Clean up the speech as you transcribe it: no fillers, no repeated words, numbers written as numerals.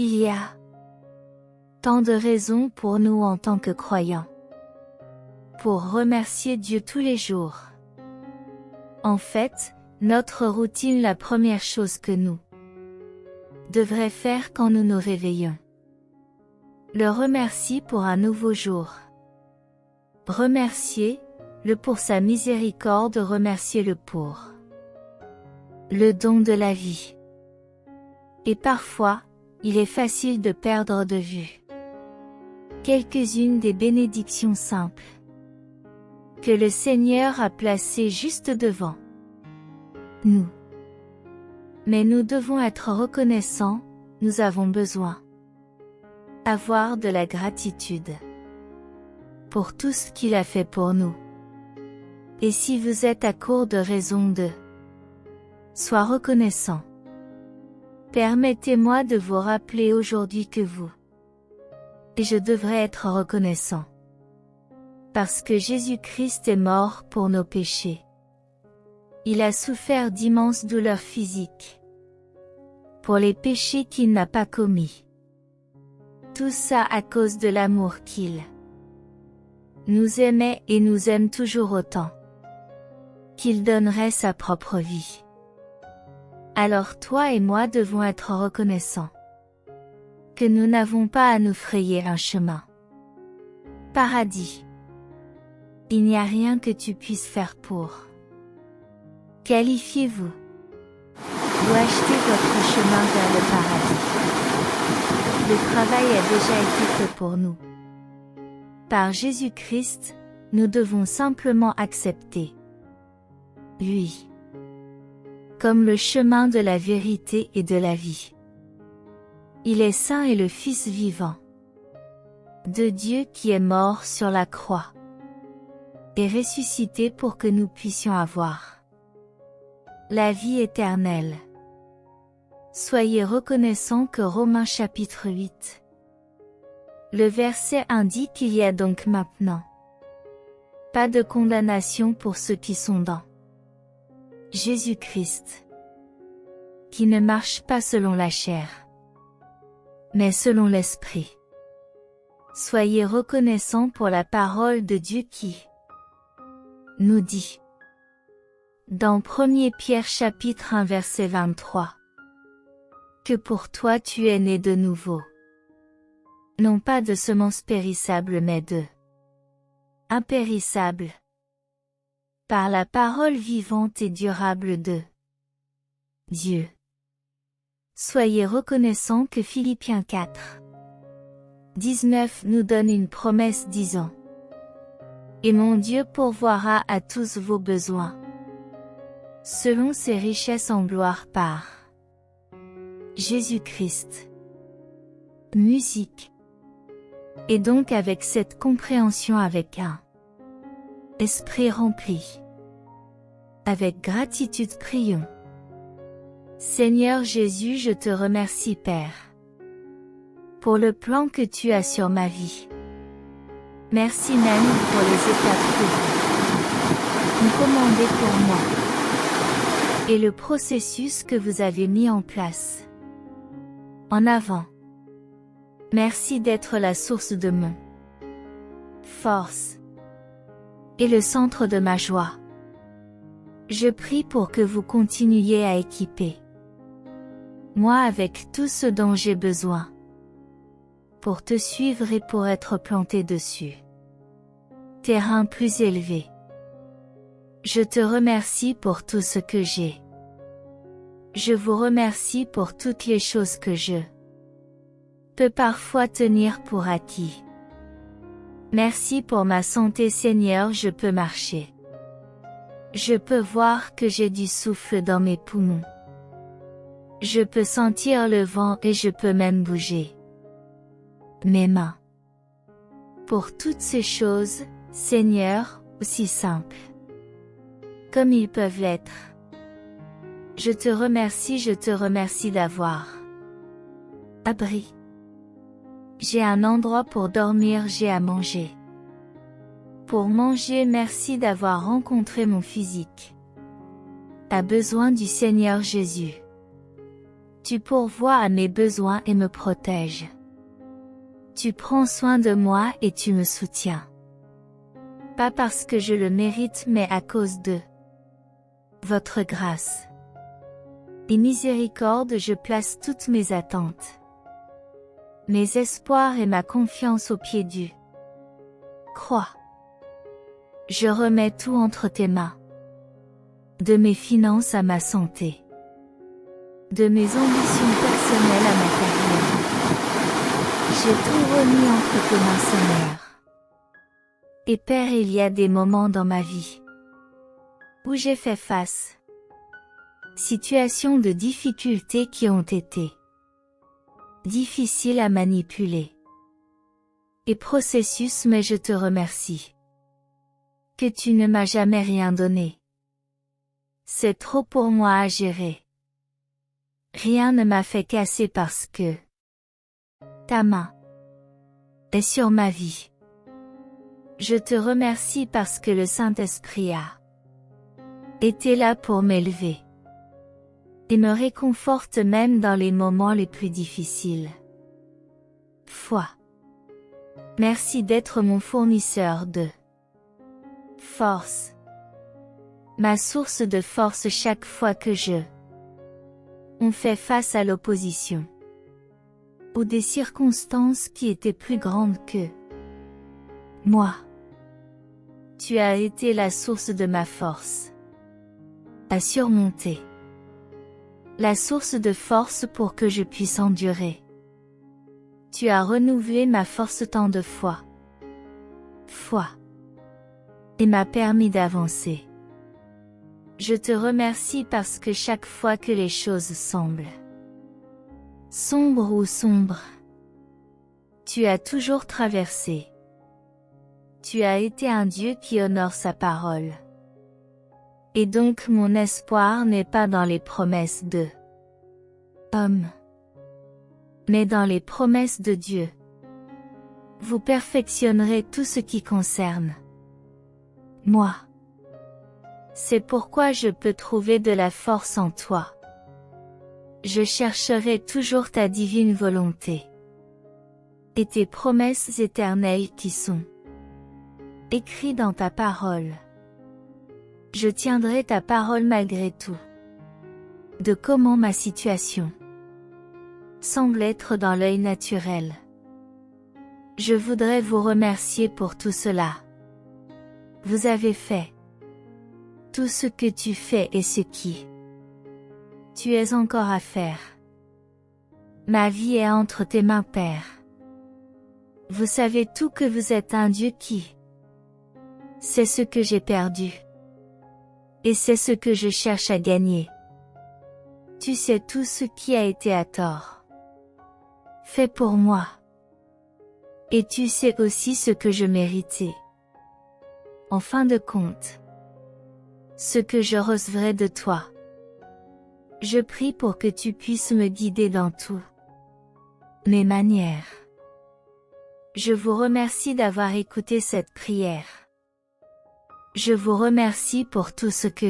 Il y a tant de raisons pour nous en tant que croyants, pour remercier Dieu tous les jours. En fait, notre routine, la première chose que nous devrions faire quand nous nous réveillons. Le remercie pour un nouveau jour. Remercier-le pour sa miséricorde, remercier-le pour le don de la vie. Et parfois, il est facile de perdre de vue quelques-unes des bénédictions simples que le Seigneur a placées juste devant nous. Mais nous devons être reconnaissants, nous avons besoin d'avoir de la gratitude pour tout ce qu'il a fait pour nous. Et si vous êtes à court de raisons sois reconnaissant. Permettez-moi de vous rappeler aujourd'hui que vous et je devrais être reconnaissant. Parce que Jésus-Christ est mort pour nos péchés. Il a souffert d'immenses douleurs physiques pour les péchés qu'il n'a pas commis. Tout ça à cause de l'amour qu'il nous aimait et nous aime toujours autant qu'il donnerait sa propre vie. Alors toi et moi devons être reconnaissants que nous n'avons pas à nous frayer un chemin paradis. Il n'y a rien que tu puisses faire pour qualifiez-vous ou acheter votre chemin vers le paradis. Le travail a déjà été fait pour nous. Par Jésus-Christ, nous devons simplement accepter lui comme le chemin de la vérité et de la vie. Il est saint et le Fils vivant de Dieu qui est mort sur la croix et ressuscité pour que nous puissions avoir la vie éternelle. Soyez reconnaissants que Romains chapitre 8. Le verset indique qu'il y a donc maintenant pas de condamnation pour ceux qui sont dans Jésus-Christ, qui ne marche pas selon la chair, mais selon l'Esprit. Soyez reconnaissants pour la parole de Dieu qui nous dit, dans 1 Pierre chapitre 1 verset 23, que pour toi tu es né de nouveau, non pas de semence périssable mais de impérissable, par la parole vivante et durable de Dieu. Soyez reconnaissants que Philippiens 4, 19 nous donne une promesse disant, et mon Dieu pourvoira à tous vos besoins, selon ses richesses en gloire par Jésus-Christ. Musique. Et donc avec cette compréhension avec un esprit rempli. Avec gratitude prions. Seigneur Jésus, je te remercie Père, pour le plan que tu as sur ma vie. Merci même pour les étapes que vous commandez pour moi, et le processus que vous avez mis en place. En avant. Merci d'être la source de mon force et le centre de ma joie. Je prie pour que vous continuiez à équiper moi avec tout ce dont j'ai besoin pour te suivre et pour être planté dessus terrain plus élevé. Je te remercie pour tout ce que j'ai. Je vous remercie pour toutes les choses que je peux parfois tenir pour acquis. Merci pour ma santé Seigneur, je peux marcher. Je peux voir que j'ai du souffle dans mes poumons. Je peux sentir le vent et je peux même bouger mes mains. Pour toutes ces choses, Seigneur, aussi simples comme ils peuvent l'être. Je te remercie d'avoir abri. J'ai un endroit pour dormir, j'ai à manger. Pour manger, merci d'avoir rencontré mon physique. A besoin du Seigneur Jésus. Tu pourvois à mes besoins et me protèges. Tu prends soin de moi et tu me soutiens. Pas parce que je le mérite mais à cause de votre grâce et miséricorde, je place toutes mes attentes, mes espoirs et ma confiance au pied du croix. Je remets tout entre tes mains. De mes finances à ma santé. De mes ambitions personnelles à ma carrière. J'ai tout remis entre tes mains, Seigneur. Et Père, il y a des moments dans ma vie où j'ai fait face situations de difficultés qui ont été difficiles à manipuler et processus, mais je te remercie que tu ne m'as jamais rien donné. C'est trop pour moi à gérer. Rien ne m'a fait casser parce que ta main est sur ma vie. Je te remercie parce que le Saint-Esprit a été là pour m'élever et me réconforte même dans les moments les plus difficiles. Foi. Merci d'être mon fournisseur de force. Ma source de force chaque fois que on fait face à l'opposition ou des circonstances qui étaient plus grandes que moi. Tu as été la source de ma force à surmonter. La source de force pour que je puisse endurer. Tu as renouvelé ma force tant de fois. Et m'a permis d'avancer. Je te remercie parce que chaque fois que les choses semblent sombres, tu as toujours traversé. Tu as été un Dieu qui honore sa parole. Et donc mon espoir n'est pas dans les promesses de hommes, mais dans les promesses de Dieu. Vous perfectionnerez tout ce qui concerne moi. C'est pourquoi je peux trouver de la force en toi. Je chercherai toujours ta divine volonté et tes promesses éternelles qui sont écrites dans ta parole. Je tiendrai ta parole malgré tout. De comment ma situation semble être dans l'œil naturel. Je voudrais vous remercier pour tout cela. Vous avez fait tout ce que tu fais et ce qui tu es encore à faire. Ma vie est entre tes mains, Père. Vous savez tout que vous êtes un Dieu qui sait ce que j'ai perdu. Et c'est ce que je cherche à gagner. Tu sais tout ce qui a été à tort fait pour moi. Et tu sais aussi ce que je méritais. En fin de compte, ce que je recevrai de toi. Je prie pour que tu puisses me guider dans tout mes manières. Je vous remercie d'avoir écouté cette prière. Je vous remercie pour tout ce que